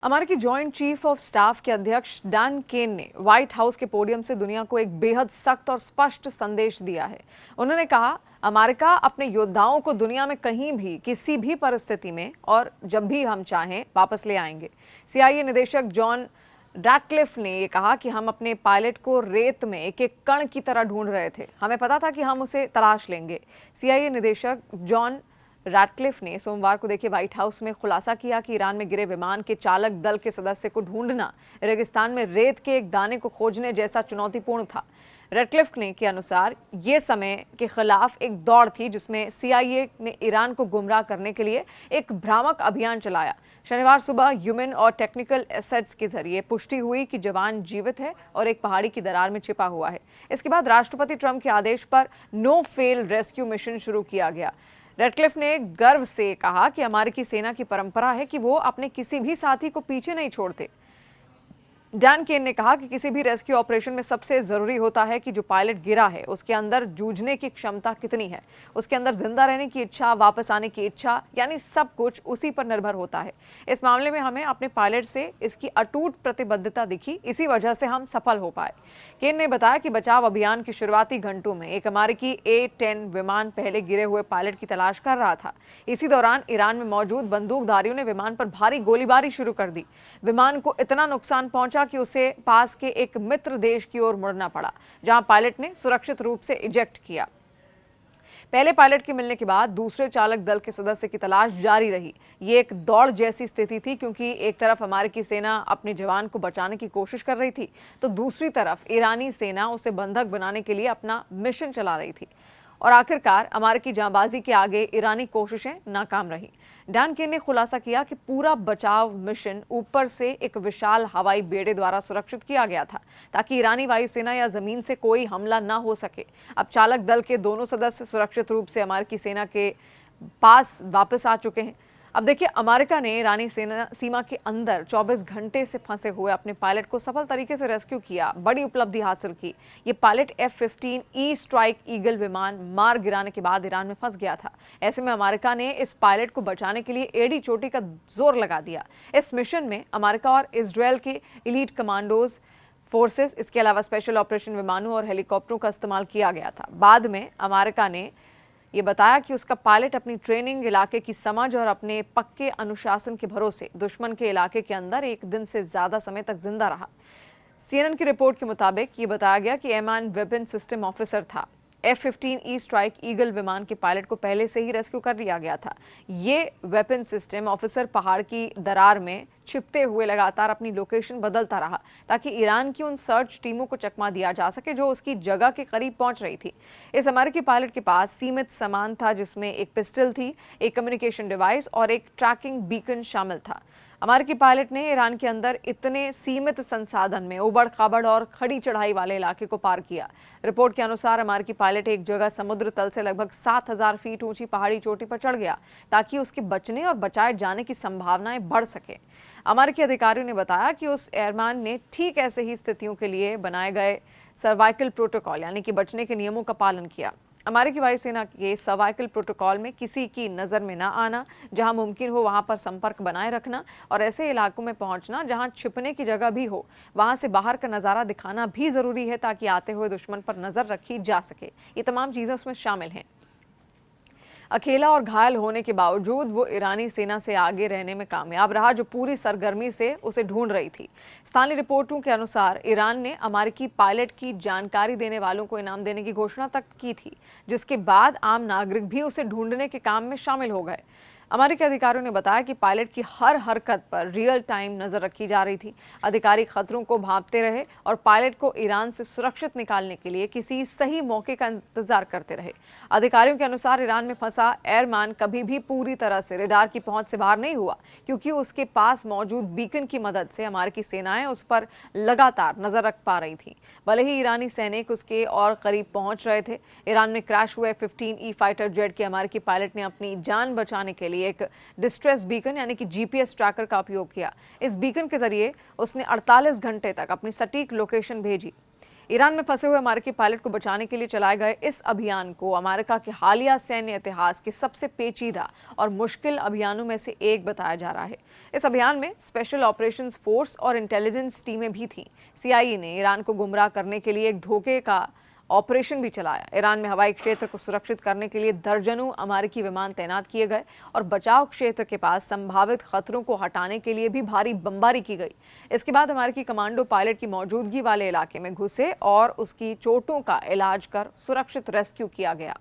अमेरिकी joint chief of staff के अध्यक्ष डैन केन ने व्हाइट हाउस के पोडियम से दुनिया को एक बेहद सख्त और स्पष्ट संदेश दिया है। उन्होंने कहा, अमेरिका अपने योद्धाओं को दुनिया में कहीं भी किसी भी परिस्थिति में और जब भी हम चाहें वापस ले आएंगे। CIA निदेशक जॉन रैटक्लिफ ने यह कहा कि हम अपने पायलट को रेत में एक एक कण की तरह ढूंढ रहे थे। हमें पता था कि हम उसे तलाश लेंगे। CIA निदेशक जॉन रैटक्लिफ ने सोमवार को व्हाइट हाउस में खुलासा किया कि ईरान में गिरे विमान के चालक दल के सदस्य को ढूंढना रेगिस्तान में रेत के एक दाने को खोजने जैसा चुनौतीपूर्ण था। रैटक्लिफ ने के अनुसार ये समय के खिलाफ एक दौड़ थी जिसमें CIA ने ईरान को गुमराह करने के लिए एक भ्रामक अभियान चलाया। शनिवार सुबह ह्यूमन और टेक्निकल एसेट्स के जरिए पुष्टि हुई कि जवान जीवित है और एक पहाड़ी की दरार में छिपा हुआ है। इसके बाद राष्ट्रपति ट्रंप के आदेश पर नो फेल रेस्क्यू मिशन शुरू किया गया। रैटक्लिफ ने गर्व से कहा कि अमेरिकी सेना की परंपरा है कि वो अपने किसी भी साथी को पीछे नहीं छोड़ते। डैन केन ने कहा कि किसी भी रेस्क्यू ऑपरेशन में सबसे जरूरी होता है कि जो पायलट गिरा है उसके अंदर जूझने की क्षमता कितनी है, उसके अंदर जिंदा रहने की इच्छा, वापस आने की इच्छा, यानी सब कुछ उसी पर निर्भर होता है। इस मामले में हमें अपने पायलट से इसकी अटूट प्रतिबद्धता दिखी, इसी वजह से हम सफल हो पाए। केन ने बताया कि बचाव अभियान के शुरुआती घंटों में एक अमेरिकी A-10 विमान पहले गिरे हुए पायलट की तलाश कर रहा था। इसी दौरान ईरान में मौजूद बंदूकधारियों ने विमान पर भारी गोलीबारी शुरू कर दी। विमान को इतना नुकसान पहुंचा कि उसे पास के एक मित्र देश की ओर मुड़ना पड़ा, जहां पायलट ने सुरक्षित रूप से इजेक्ट किया। पहले पायलट के मिलने के बाद दूसरे चालक दल के सदस्य की तलाश जारी रही। ये एक दौड़ जैसी स्थिति थी क्योंकि एक तरफ अमेरिकी सेना अपने जवान को बचाने की कोशिश कर रही थी तो दूसरी तरफ ईरानी सेना उसे बंधक बनाने के लिए अपना मिशन चला रही थी। और आखिरकार अमेरिकी जांबाजी के आगे ईरानी कोशिशें नाकाम रहीं। डैन केन ने खुलासा किया कि पूरा बचाव मिशन ऊपर से एक विशाल हवाई बेड़े द्वारा सुरक्षित किया गया था ताकि ईरानी वायुसेना या जमीन से कोई हमला न हो सके। अब चालक दल के दोनों सदस्य सुरक्षित रूप से अमेरिकी सेना के पास वापस आ चुके हैं। अब देखिए, अमेरिका ने ईरानी सेना सीमा के अंदर 24 घंटे से फंसे हुए अपने पायलट को सफल तरीके से रेस्क्यू किया, बड़ी उपलब्धि हासिल की। ये पायलट F-15E स्ट्राइक ईगल विमान मार गिराने के बाद ईरान में फंस गया था। ऐसे में अमेरिका ने इस पायलट को बचाने के लिए एड़ी चोटी का जोर लगा दिया। इस मिशन में अमेरिका और इजरायल के इलीट कमांडोज फोर्सेस, इसके अलावा स्पेशल ऑपरेशन विमानों और हेलीकॉप्टरों का इस्तेमाल किया गया था। बाद में अमेरिका ने ये बताया कि उसका पायलट अपनी ट्रेनिंग, इलाके की समझ और अपने पक्के अनुशासन के भरोसे दुश्मन के इलाके के अंदर एक दिन से ज्यादा समय तक जिंदा रहा। CNN की रिपोर्ट के मुताबिक ये बताया गया कि एमान वेपन सिस्टम ऑफिसर था। F-15E स्ट्राइक ईगल विमान के पायलट को पहले से ही रेस्क्यू कर लिया गया था। ये वेपन सिस्टम ऑफिसर पहाड़ की दरार में छिपते हुए लगातार अपनी लोकेशन बदलता रहा ताकि ईरान की उन सर्च टीमों को चकमा दिया जा सके जो उसकी जगह के करीब पहुंच रही थी। इस अमेरिकी पायलट के पास सीमित सामान था जिसमें एक पिस्टल थी, एक कम्युनिकेशन डिवाइस और एक ट्रैकिंग बीकन शामिल था। अमेरिकी पायलट ने ईरान के अंदर इतने सीमित संसाधन में उबड़ खाबड़ और खड़ी चढ़ाई वाले इलाके को पार किया। रिपोर्ट के अनुसार अमेरिकी पायलट एक जगह समुद्र तल से लगभग 7000 फीट ऊंची पहाड़ी चोटी पर चढ़ गया ताकि उसके बचने और बचाए जाने की संभावनाएं बढ़ सके। अमेरिकी अधिकारियों ने बताया कि उस एयरमैन ने ठीक ऐसे ही स्थितियों के लिए बनाए गए सर्वाइकल प्रोटोकॉल यानी कि बचने के नियमों का पालन किया। अमेरिकी वायुसेना के सर्वाइकल प्रोटोकॉल में किसी की नज़र में न आना, जहां मुमकिन हो वहां पर संपर्क बनाए रखना और ऐसे इलाकों में पहुंचना जहां छिपने की जगह भी हो, वहां से बाहर का नज़ारा दिखाना भी ज़रूरी है ताकि आते हुए दुश्मन पर नज़र रखी जा सके। ये तमाम चीज़ें उसमें शामिल हैं। अकेला और घायल होने के बावजूद वो ईरानी सेना से आगे रहने में कामयाब रहा जो पूरी सरगर्मी से उसे ढूंढ रही थी। स्थानीय रिपोर्टों के अनुसार ईरान ने अमेरिकी पायलट की जानकारी देने वालों को इनाम देने की घोषणा तक की थी, जिसके बाद आम नागरिक भी उसे ढूंढने के काम में शामिल हो गए। अमेरिकी अधिकारियों ने बताया कि पायलट की हर हरकत पर रियल टाइम नजर रखी जा रही थी। अधिकारी खतरों को भांपते रहे और पायलट को ईरान से सुरक्षित निकालने के लिए किसी सही मौके का इंतजार करते रहे। अधिकारियों के अनुसार ईरान में फंसा एयरमैन कभी भी पूरी तरह से रडार की पहुंच से बाहर नहीं हुआ क्योंकि उसके पास मौजूद बीकन की मदद से अमेरिकी सेनाएं उस पर लगातार नजर रख पा रही थी। भले ही ईरानी सैनिक उसके और करीब पहुंच रहे थे। ईरान में क्रैश हुए F-15E फाइटर जेट के अमेरिकी पायलट ने अपनी जान बचाने के लिए एक डिस्ट्रेस बीकन यानी कि GPS ट्रैकर का उपयोग किया। इस बीकन के जरिए उसने 48 घंटे तक अपनी सटीक लोकेशन भेजी। ईरान में फंसे हुए अमेरिकी पायलट को बचाने के लिए चलाए गए इस अभियान को अमेरिका के हालिया सैन्य इतिहास के सबसे पेचीदा और मुश्किल अभियानों में से एक बताया जा रहा है। इस अभियान में स्पेशल ऑपरेशंस फोर्स और इंटेलिजेंस टीमें भी थीं। सीआईए ने ईरान को गुमराह करने के लिए एक धोखे का ऑपरेशन भी चलाया। ईरान में हवाई क्षेत्र को सुरक्षित करने के लिए दर्जनों अमेरिकी विमान तैनात किए गए और बचाव क्षेत्र के पास संभावित खतरों को हटाने के लिए भी भारी बमबारी की गई। इसके बाद अमेरिकी कमांडो पायलट की मौजूदगी वाले इलाके में घुसे और उसकी चोटों का इलाज कर सुरक्षित रेस्क्यू किया गया।